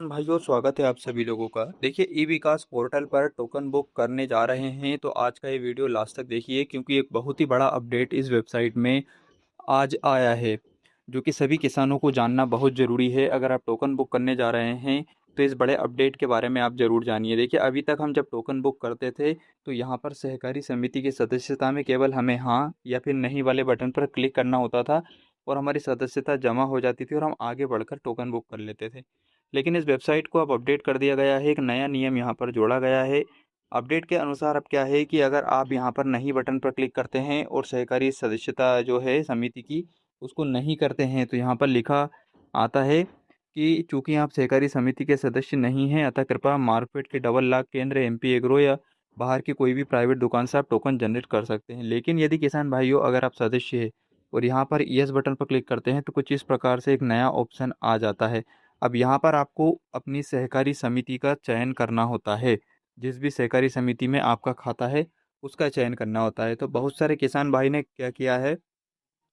भाइयों, स्वागत है आप सभी लोगों का। देखिए, ई विकास पोर्टल पर टोकन बुक करने जा रहे हैं, तो आज का ये वीडियो लास्ट तक देखिए क्योंकि एक बहुत ही बड़ा अपडेट इस वेबसाइट में आज आया है, जो कि सभी किसानों को जानना बहुत ज़रूरी है। अगर आप टोकन बुक करने जा रहे हैं, तो इस बड़े अपडेट के बारे में आप ज़रूर जानिए। देखिए, अभी तक हम जब टोकन बुक करते थे, तो यहाँ पर सहकारी समिति की सदस्यता में केवल हमें हाँ या फिर नहीं वाले बटन पर क्लिक करना होता था और हमारी सदस्यता जमा हो जाती थी और हम आगे बढ़कर टोकन बुक कर लेते थे। लेकिन इस वेबसाइट को अब अपडेट कर दिया गया है, एक नया नियम यहाँ पर जोड़ा गया है। अपडेट के अनुसार अब क्या है कि अगर आप यहाँ पर नहीं बटन पर क्लिक करते हैं और सहकारी सदस्यता जो है समिति की उसको नहीं करते हैं, तो यहाँ पर लिखा आता है कि चूंकि आप सहकारी समिति के सदस्य नहीं हैं, अतः कृपया मार्केट के डबल लाख केंद्र, एमपी एग्रो या बाहर की कोई भी प्राइवेट दुकान से आप टोकन जनरेट कर सकते हैं। लेकिन यदि किसान भाइयों, अगर आप सदस्य हैं और यहाँ पर यस बटन पर क्लिक करते हैं, तो कुछ इस प्रकार से एक नया ऑप्शन आ जाता है। अब यहाँ पर आपको अपनी सहकारी समिति का चयन करना होता है। जिस भी सहकारी समिति में आपका खाता है, उसका चयन करना होता है। तो बहुत सारे किसान भाई ने क्या किया है,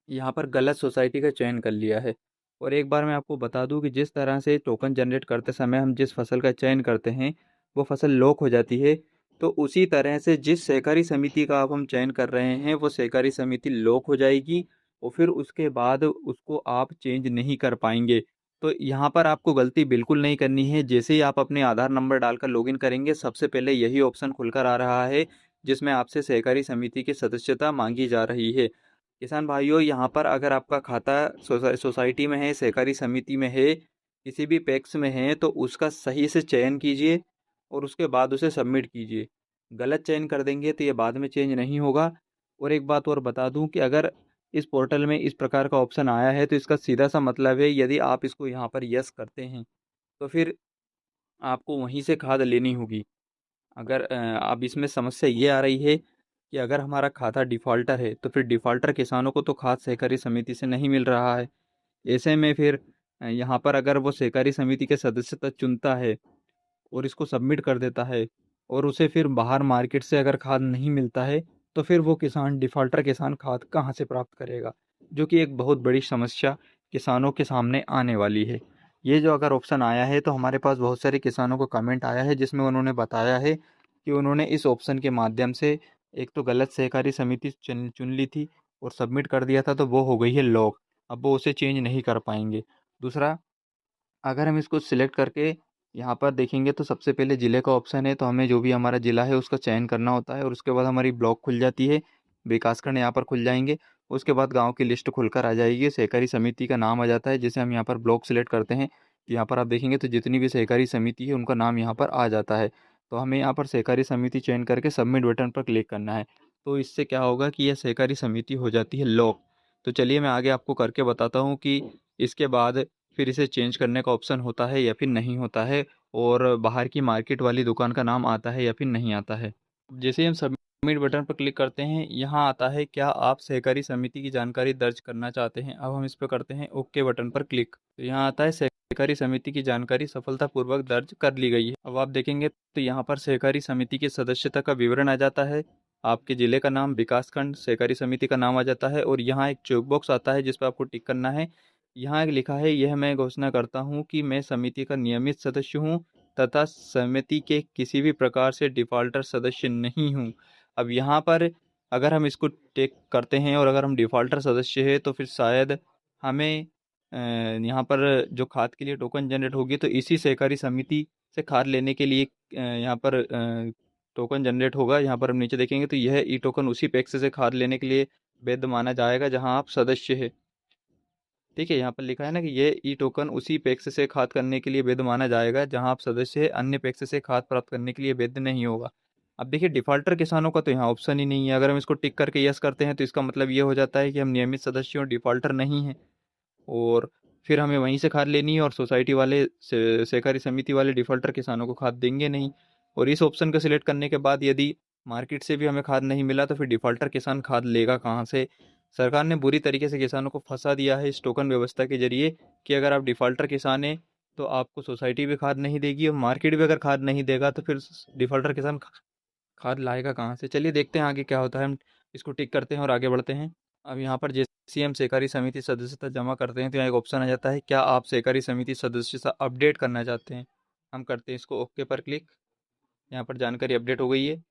यहाँ पर गलत सोसाइटी का चयन कर लिया है। और एक बार मैं आपको बता दूं कि जिस तरह से टोकन जनरेट करते समय हम जिस फसल का चयन करते हैं, वो फसल लॉक हो जाती है। तो उसी तरह से जिस सहकारी समिति का अब हम चयन कर रहे हैं, वो सहकारी समिति लॉक हो जाएगी और फिर उसके बाद उसको आप चेंज नहीं कर पाएंगे। तो यहाँ पर आपको गलती बिल्कुल नहीं करनी है। जैसे ही आप अपने आधार नंबर डालकर लॉगिन करेंगे, सबसे पहले यही ऑप्शन खुलकर आ रहा है जिसमें आपसे सहकारी समिति की सदस्यता मांगी जा रही है। किसान भाइयों, यहाँ पर अगर आपका खाता सोसाइटी में है, सहकारी समिति में है, किसी भी पैक्स में है, तो उसका सही से चयन कीजिए और उसके बाद उसे सबमिट कीजिए। गलत चयन कर देंगे तो ये बाद में चेंज नहीं होगा। और एक बात और बता दूं कि अगर इस पोर्टल में इस प्रकार का ऑप्शन आया है, तो इसका सीधा सा मतलब है यदि आप इसको यहाँ पर यस करते हैं, तो फिर आपको वहीं से खाद लेनी होगी। अगर अब इसमें समस्या ये आ रही है कि अगर हमारा खाता डिफ़ॉल्टर है, तो फिर डिफ़ॉल्टर किसानों को तो खाद सहकारी समिति से नहीं मिल रहा है। ऐसे में फिर यहाँ पर अगर वो सहकारी समिति के सदस्यता चुनता है और इसको सबमिट कर देता है और उसे फिर बाहर मार्केट से अगर खाद नहीं मिलता है, तो फिर वो किसान डिफ़ॉल्टर किसान खाद कहाँ से प्राप्त करेगा, जो कि एक बहुत बड़ी समस्या किसानों के सामने आने वाली है। ये जो अगर ऑप्शन आया है, तो हमारे पास बहुत सारे किसानों को कमेंट आया है जिसमें उन्होंने बताया है कि उन्होंने इस ऑप्शन के माध्यम से एक तो गलत सहकारी समिति चुन चुन ली थी और सबमिट कर दिया था, तो वो हो गई है लॉक। अब वो उसे चेंज नहीं कर पाएंगे। दूसरा, अगर हम इसको सिलेक्ट करके यहाँ पर देखेंगे, तो सबसे पहले ज़िले का ऑप्शन है, तो हमें जो भी हमारा ज़िला है उसका चयन करना होता है और उसके बाद हमारी ब्लॉक खुल जाती है, विकासखंड यहाँ पर खुल जाएंगे। उसके बाद गांव की लिस्ट खुलकर आ जाएगी, सहकारी समिति का नाम आ जाता है, जिसे हम यहाँ पर ब्लॉक सिलेक्ट करते हैं। यहाँ पर आप देखेंगे तो जितनी भी सहकारी समिति है उनका नाम यहाँ पर आ जाता है। तो हमें यहाँ पर सहकारी समिति चयन करके सबमिट बटन पर क्लिक करना है। तो इससे क्या होगा कि यह सहकारी समिति हो जाती है लॉक। तो चलिए मैं आगे आपको करके बताता हूँ कि इसके बाद फिर इसे चेंज करने का ऑप्शन होता है या फिर नहीं होता है, और बाहर की मार्केट वाली दुकान का नाम आता है या फिर नहीं आता है। जैसे ही हम सबमिट बटन पर क्लिक करते हैं, यहाँ आता है क्या आप सहकारी समिति की जानकारी दर्ज करना चाहते हैं। अब हम इस पर करते हैं ओके बटन पर क्लिक। तो यहाँ आता है सहकारी समिति की जानकारी सफलतापूर्वक दर्ज कर ली गई है। अब आप देखेंगे तो यहाँ पर सहकारी समिति की सदस्यता का विवरण आ जाता है, आपके जिले का नाम, विकासखंड, सहकारी समिति का नाम आ जाता है और यहाँ एक चेक बॉक्स आता है जिस पर आपको टिक करना है। यहाँ एक लिखा है, यह मैं घोषणा करता हूँ कि मैं समिति का नियमित सदस्य हूँ तथा समिति के किसी भी प्रकार से डिफ़ॉल्टर सदस्य नहीं हूँ। अब यहाँ पर अगर हम इसको टिक करते हैं और अगर हम डिफ़ॉल्टर सदस्य हैं, तो फिर शायद हमें यहाँ पर जो खाद के लिए टोकन जनरेट होगी, तो इसी सहकारी समिति से खाद लेने के लिए यहाँ पर टोकन जनरेट होगा। यहाँ पर हम नीचे देखेंगे तो यह ई टोकन उसी पैक्स से खाद लेने के लिए वैध माना जाएगा जहाँ आप सदस्य है। ठीक है, यहाँ पर लिखा है ना कि ये ई टोकन उसी पैक्स से खाद करने के लिए वैध माना जाएगा जहां आप सदस्य है, अन्य पैक्स से खाद प्राप्त करने के लिए वैध नहीं होगा। अब देखिए, डिफॉल्टर किसानों का तो यहाँ ऑप्शन ही नहीं है। अगर हम इसको टिक करके यस करते हैं, तो इसका मतलब ये हो जाता है कि हम नियमित सदस्य और डिफॉल्टर नहीं हैं और फिर हमें वहीं से खाद लेनी है और सोसाइटी वाले सहकारी समिति वाले डिफॉल्टर किसानों को खाद देंगे नहीं। और इस ऑप्शन को सिलेक्ट करने के बाद यदि मार्केट से भी हमें खाद नहीं मिला, तो फिर डिफॉल्टर किसान खाद लेगा कहाँ से। सरकार ने बुरी तरीके से किसानों को फंसा दिया है इस टोकन व्यवस्था के जरिए कि अगर आप डिफॉल्टर किसान हैं, तो आपको सोसाइटी भी खाद नहीं देगी और मार्केट भी अगर खाद नहीं देगा, तो फिर डिफॉल्टर किसान खाद लाएगा कहाँ से। चलिए देखते हैं आगे क्या होता है। हम इसको टिक करते हैं और आगे बढ़ते हैं। अब यहाँ पर जैसे ही हम सहकारी समिति सदस्यता जमा करते हैं, तो यहाँ एक ऑप्शन आ जाता है, क्या आप सहकारी समिति सदस्यता अपडेट करना चाहते हैं। हम करते हैं इसको ओके पर क्लिक। यहाँ पर जानकारी अपडेट हो गई है।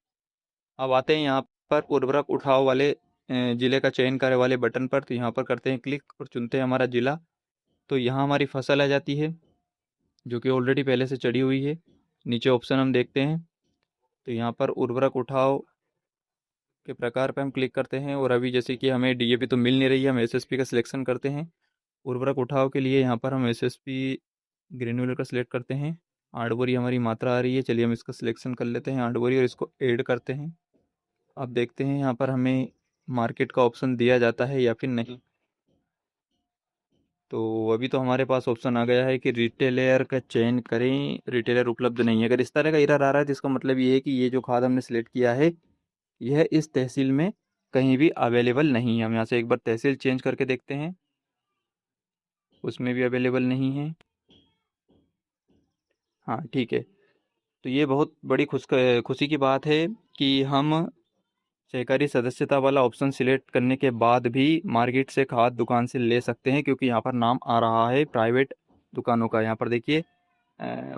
अब आते हैं यहाँ पर उर्वरक उठाव वाले ज़िले का चयन करे वाले बटन पर। तो यहाँ पर करते हैं क्लिक और चुनते हैं हमारा ज़िला। तो यहाँ हमारी फसल आ जाती है जो कि ऑलरेडी पहले से चढ़ी हुई है। नीचे ऑप्शन हम देखते हैं तो यहाँ पर उर्वरक उठाव के प्रकार पर हम क्लिक करते हैं। और अभी जैसे कि हमें डीएपी तो मिल नहीं रही है, हम एसएसपी का सिलेक्शन करते हैं। उर्वरक उठाव के लिए यहाँ पर हम एसएसपी ग्रेनुलर का सिलेक्ट करते हैं। 8 बोरी हमारी मात्रा आ रही है, चलिए हम इसका सिलेक्शन कर लेते हैं 8 बोरी और इसको ऐड करते हैं। अब देखते हैं यहाँ पर हमें मार्केट का ऑप्शन दिया जाता है या फिर नहीं। तो अभी तो हमारे पास ऑप्शन आ गया है कि रिटेलर का चयन करें, रिटेलर उपलब्ध नहीं है। अगर इस तरह का एरर आ रहा है तो इसका मतलब ये है कि ये जो खाद हमने सेलेक्ट किया है यह इस तहसील में कहीं भी अवेलेबल नहीं है। हम यहाँ से एक बार तहसील चेंज करके देखते हैं, उसमें भी अवेलेबल नहीं है। हाँ ठीक है। तो ये बहुत बड़ी खुशी की बात है कि हम सहकारी सदस्यता वाला ऑप्शन सिलेक्ट करने के बाद भी मार्केट से खाद दुकान से ले सकते हैं, क्योंकि यहाँ पर नाम आ रहा है प्राइवेट दुकानों का। यहाँ पर देखिए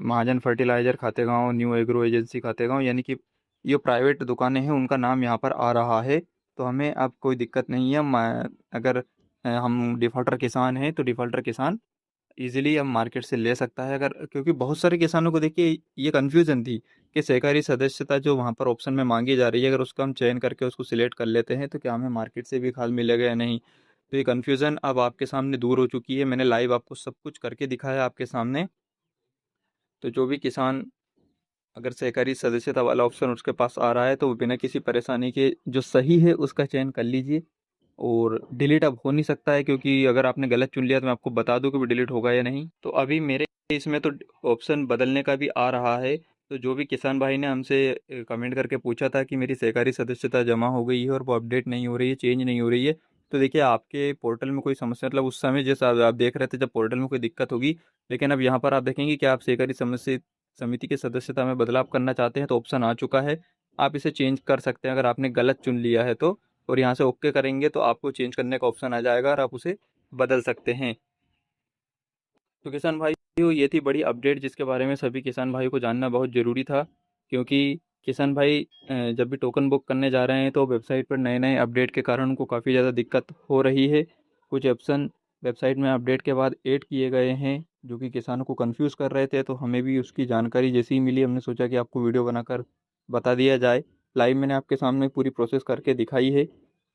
Mahajan fertiliser Khategaon, new agro agency Khategaon, यानी कि ये प्राइवेट दुकानें हैं उनका नाम यहाँ पर आ रहा है। तो हमें अब कोई दिक्कत नहीं है। अगर हम डिफ़ॉल्टर किसान हैं तो डिफ़ॉल्टर किसान ईज़िली अब मार्केट से ले सकता है। अगर क्योंकि बहुत सारे किसानों को देखिए ये कन्फ्यूज़न थी कि सहकारी सदस्यता जो वहाँ पर ऑप्शन में मांगी जा रही है, अगर उसका हम चयन करके उसको सिलेक्ट कर लेते हैं तो क्या हमें मार्केट से भी खाद मिलेगा या नहीं। तो ये कन्फ्यूज़न अब आपके सामने दूर हो चुकी है। मैंने लाइव आपको सब कुछ करके दिखाया आपके सामने। तो जो भी किसान अगर सहकारी सदस्यता वाला ऑप्शन उसके पास आ रहा है तो वो बिना किसी परेशानी के जो सही है उसका चयन कर लीजिए। और डिलीट अब हो नहीं सकता है, क्योंकि अगर आपने गलत चुन लिया तो मैं आपको बता दूं कि वो डिलीट होगा या नहीं। तो अभी मेरे इसमें तो ऑप्शन बदलने का भी आ रहा है। तो जो भी किसान भाई ने हमसे कमेंट करके पूछा था कि मेरी सहकारी सदस्यता जमा हो गई है और वो अपडेट नहीं हो रही है, चेंज नहीं हो रही है, तो देखिए आपके पोर्टल में कोई समस्या, मतलब उस समय जैसा आप देख रहे थे जब पोर्टल में कोई दिक्कत होगी, लेकिन अब यहाँ पर आप देखेंगे कि आप सहकारी समस्या समिति की सदस्यता में बदलाव करना चाहते हैं तो ऑप्शन आ चुका है। आप इसे चेंज कर सकते हैं अगर आपने गलत चुन लिया है तो। और यहाँ से ओके करेंगे तो आपको चेंज करने का ऑप्शन आ जाएगा और आप उसे बदल सकते हैं। तो किसान भाइयों ये थी बड़ी अपडेट जिसके बारे में सभी किसान भाइयों को जानना बहुत ज़रूरी था। क्योंकि किसान भाई जब भी टोकन बुक करने जा रहे हैं तो वेबसाइट पर नए नए अपडेट के कारण उनको काफ़ी ज़्यादा दिक्कत हो रही है। कुछ ऑप्शन वेबसाइट में अपडेट के बाद ऐड किए गए हैं जो कि किसानों को कंफ्यूज कर रहे थे। तो हमें भी उसकी जानकारी जैसी ही मिली हमने सोचा कि आपको वीडियो बनाकर बता दिया जाए। लाइव मैंने आपके सामने पूरी प्रोसेस करके दिखाई है।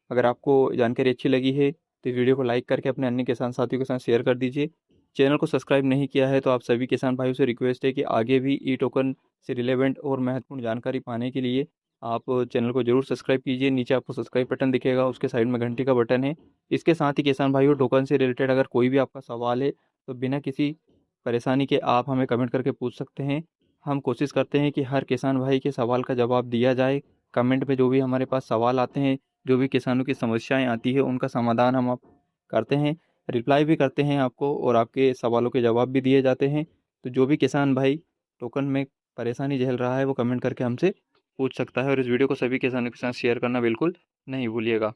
अगर आपको जानकारी अच्छी लगी है तो वीडियो को लाइक करके अपने अन्य किसान साथियों के साथ शेयर कर दीजिए। चैनल को सब्सक्राइब नहीं किया है तो आप सभी किसान भाइयों से रिक्वेस्ट है कि आगे भी ई टोकन से रिलेवेंट और महत्वपूर्ण जानकारी पाने के लिए आप चैनल को जरूर सब्सक्राइब कीजिए। नीचे आपको सब्सक्राइब बटन दिखेगा, उसके साइड में घंटी का बटन है। इसके साथ ही किसान भाइयों टोकन से रिलेटेड अगर कोई भी आपका सवाल है तो बिना किसी परेशानी के आप हमें कमेंट करके पूछ सकते हैं। हम कोशिश करते हैं कि हर किसान भाई के सवाल का जवाब दिया जाए। कमेंट पे जो भी हमारे पास सवाल आते हैं, जो भी किसानों की समस्याएं आती है उनका समाधान हम आप करते हैं, रिप्लाई भी करते हैं आपको और आपके सवालों के जवाब भी दिए जाते हैं। तो जो भी किसान भाई टोकन में परेशानी झेल रहा है वो कमेंट करके हमसे पूछ सकता है। और इस वीडियो को सभी किसानों के साथ शेयर करना बिल्कुल नहीं भूलिएगा।